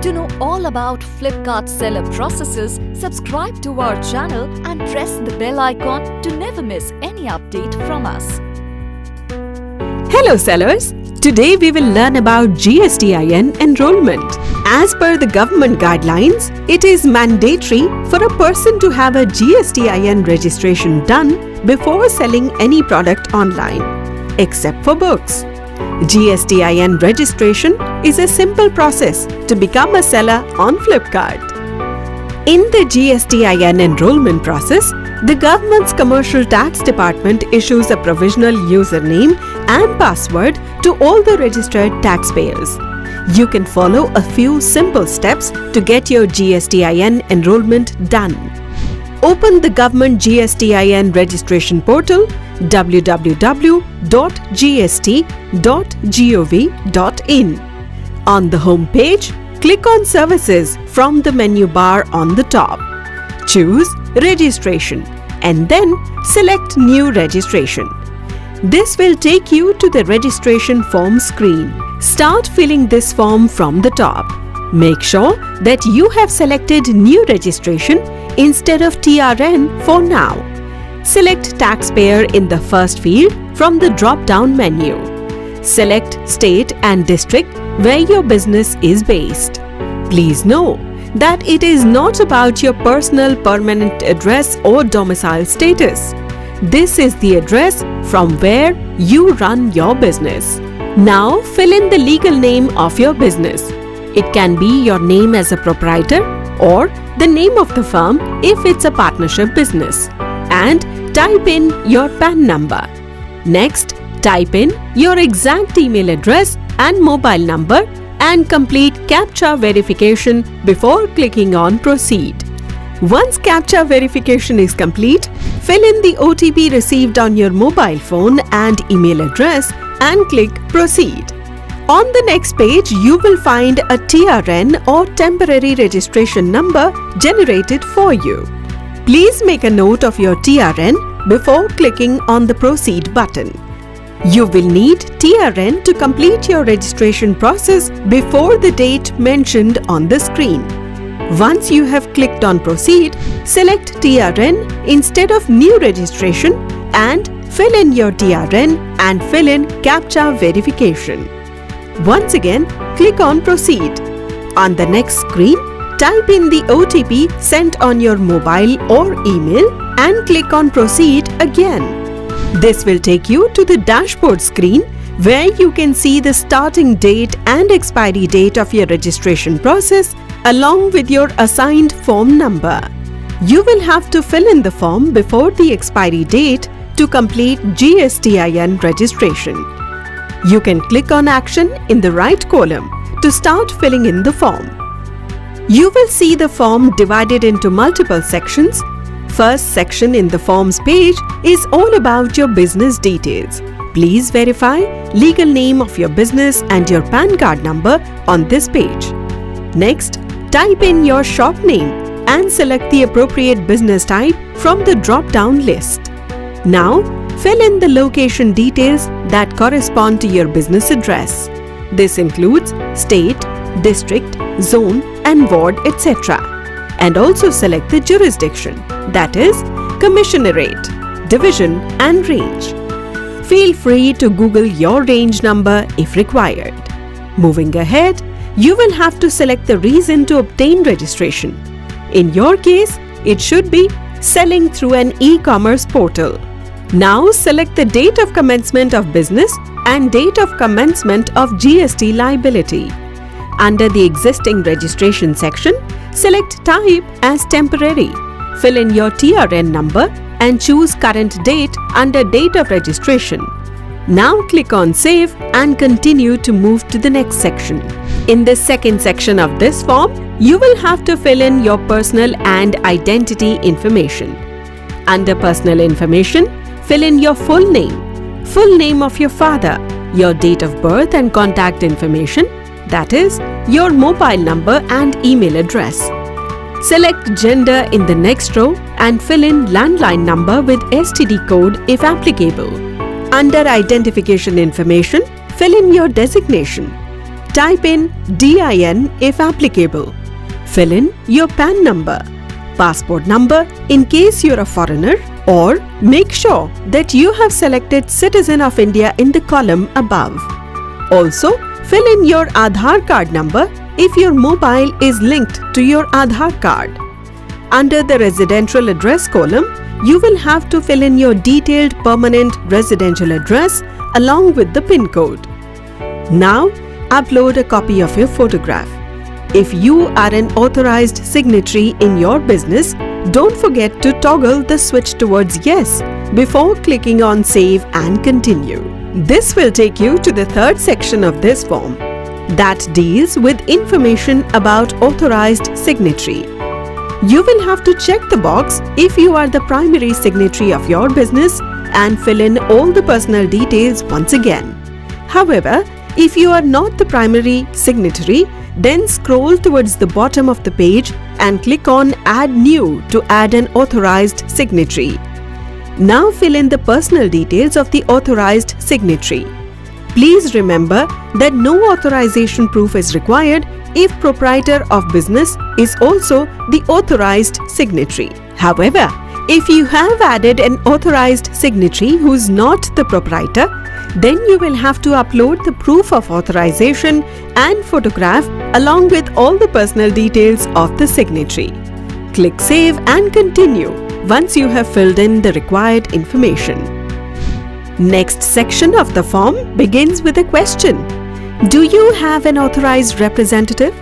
To know all about Flipkart seller processes, subscribe to our channel and press the bell icon to never miss any update from us. Hello sellers! Today we will learn about GSTIN enrollment. As per the government guidelines, it is mandatory for a person to have a GSTIN registration done before selling any product online, except for books. GSTIN registration is a simple process to become a seller on Flipkart. In the GSTIN enrollment process, the government's Commercial Tax Department issues a provisional username and password to all the registered taxpayers. You can follow a few simple steps to get your GSTIN enrollment done. Open the government GSTIN registration portal www.gst.gov.in. On the home page, click on Services from the menu bar on the top. Choose Registration and then select New Registration. This will take you to the registration form screen. Start filling this form from the top. Make sure that you have selected New Registration instead of TRN for now. Select Taxpayer in the first field from the drop-down menu. Select State and District where your business is based. Please know that it is not about your personal permanent address or domicile status. This is the address from where you run your business. Now fill in the legal name of your business. It can be your name as a proprietor or the name of the firm if it's a partnership business. And type in your PAN number. Next, type in your exact email address and mobile number and complete CAPTCHA verification before clicking on Proceed. Once CAPTCHA verification is complete, fill in the OTP received on your mobile phone and email address and click Proceed. On the next page, you will find a TRN or temporary registration number generated for you. Please make a note of your TRN before clicking on the Proceed button. You will need TRN to complete your registration process before the date mentioned on the screen. Once you have clicked on Proceed, select TRN instead of New Registration and fill in your TRN and fill in CAPTCHA verification. Once again, click on Proceed. On the next screen, type in the OTP sent on your mobile or email and click on Proceed again. This will take you to the dashboard screen where you can see the starting date and expiry date of your registration process along with your assigned form number. You will have to fill in the form before the expiry date to complete GSTIN registration. You can click on Action in the right column to start filling in the form. You will see the form divided into multiple sections. First section in the forms page is all about your business details. Please verify legal name of your business and your PAN card number on this page. Next, type in your shop name and select the appropriate business type from the drop-down list. Now, fill in the location details that correspond to your business address. This includes state, district, zone and ward, etc. And also select the jurisdiction, that is, commissionerate, division and range. Feel free to Google your range number if required. Moving ahead, you will have to select the reason to obtain registration. In your case, it should be selling through an e-commerce portal. Now select the date of commencement of business and date of commencement of GST liability. Under the existing registration section, select Type as Temporary. Fill in your TRN number and choose Current Date under Date of Registration. Now click on Save and continue to move to the next section. In the second section of this form, you will have to fill in your personal and identity information. Under Personal Information, fill in your full name of your father, your date of birth and contact information, that is, your mobile number and email address. Select Gender in the next row and fill in landline number with STD code if applicable. Under Identification Information, fill in your designation. Type in DIN if applicable. Fill in your PAN number, passport number in case you're a foreigner, or make sure that you have selected Citizen of India in the column above. Also, fill in your Aadhaar card number if your mobile is linked to your Aadhaar card. Under the residential address column, you will have to fill in your detailed permanent residential address along with the PIN code. Now, upload a copy of your photograph. If you are an authorized signatory in your business, don't forget to toggle the switch towards yes before clicking on Save and Continue. This will take you to the third section of this form that deals with information about authorized signatory. You will have to check the box if you are the primary signatory of your business and fill in all the personal details once again. However, if you are not the primary signatory, then scroll towards the bottom of the page and click on Add New to add an authorized signatory. Now fill in the personal details of the authorized signatory. Please remember that no authorization proof is required if proprietor of business is also the authorized signatory. However, if you have added an authorized signatory who is not the proprietor, then you will have to upload the proof of authorization and photograph along with all the personal details of the signatory. Click Save and Continue once you have filled in the required information. Next section of the form begins with a question. Do you have an authorized representative?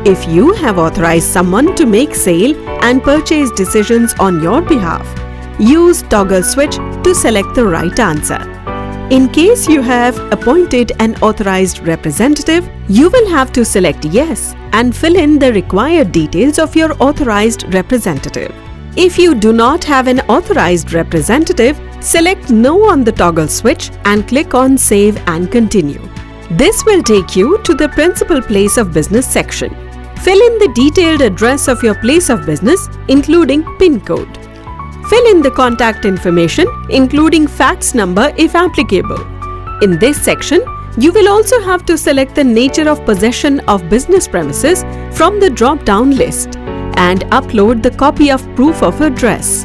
If you have authorized someone to make sale and purchase decisions on your behalf, use toggle switch to select the right answer. In case you have appointed an authorized representative, you will have to select yes and fill in the required details of your authorized representative. If you do not have an authorized representative, select no on the toggle switch and click on Save and Continue. This will take you to the principal place of business section. Fill in the detailed address of your place of business, including PIN code. Fill in the contact information, including fax number if applicable. In this section, you will also have to select the nature of possession of business premises from the drop-down list and upload the copy of proof of address.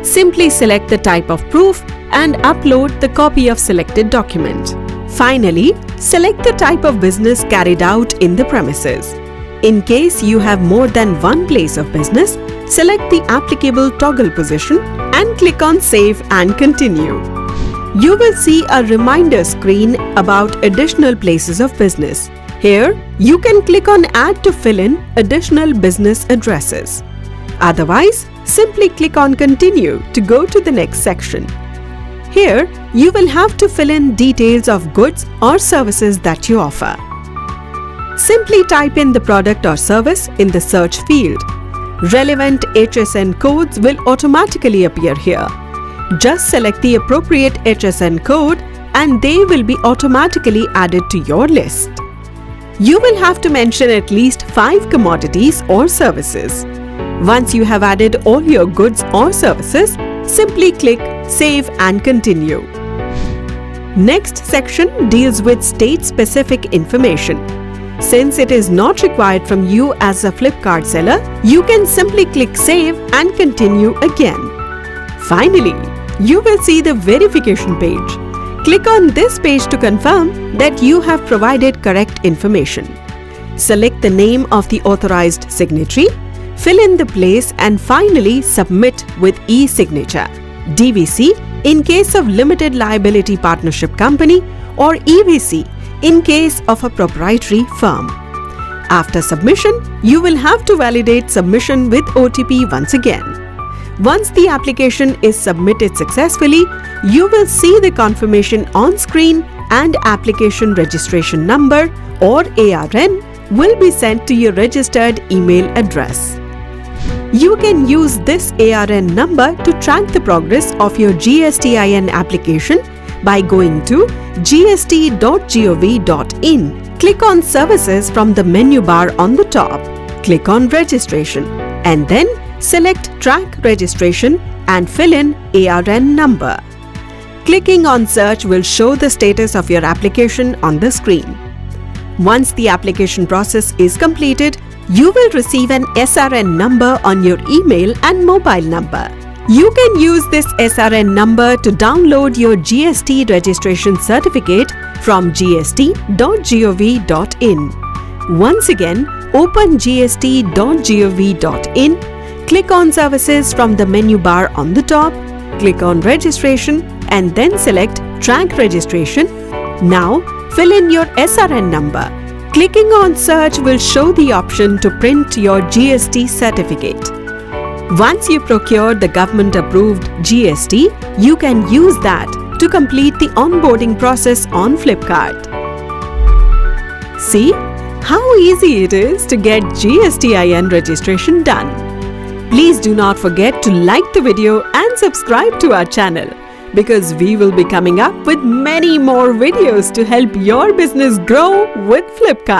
Simply select the type of proof and upload the copy of selected document. Finally, select the type of business carried out in the premises. In case you have more than one place of business, select the applicable toggle position and click on Save and Continue. You will see a reminder screen about additional places of business. Here, you can click on Add to fill in additional business addresses. Otherwise, simply click on Continue to go to the next section. Here, you will have to fill in details of goods or services that you offer. Simply type in the product or service in the search field. Relevant HSN codes will automatically appear here. Just select the appropriate HSN code and they will be automatically added to your list. You will have to mention at least 5 commodities or services. Once you have added all your goods or services, simply click Save and Continue. Next section deals with state-specific information. Since it is not required from you as a Flipkart seller, you can simply click Save and Continue again. Finally, you will see the verification page. Click on this page to confirm that you have provided correct information. Select the name of the authorized signatory, fill in the place and finally submit with e-signature. DVC in case of limited liability partnership company or EVC in case of a proprietary firm. After submission, you will have to validate submission with OTP once again. Once the application is submitted successfully, you will see the confirmation on screen and application registration number or ARN will be sent to your registered email address. You can use this ARN number to track the progress of your GSTIN application by going to gst.gov.in. Click on Services from the menu bar on the top. Click on Registration and then select Track Registration and fill in ARN number. Clicking on Search will show the status of your application on the screen. Once the application process is completed, you will receive an SRN number on your email and mobile number. You can use this SRN number to download your GST registration certificate from gst.gov.in. Once again, open gst.gov.in, click on Services from the menu bar on the top, click on Registration and then select Track Registration. Now, fill in your SRN number. Clicking on Search will show the option to print your GST certificate. Once you procure the government-approved GST, you can use that to complete the onboarding process on Flipkart. See how easy it is to get GSTIN registration done. Please do not forget to like the video and subscribe to our channel, because we will be coming up with many more videos to help your business grow with Flipkart.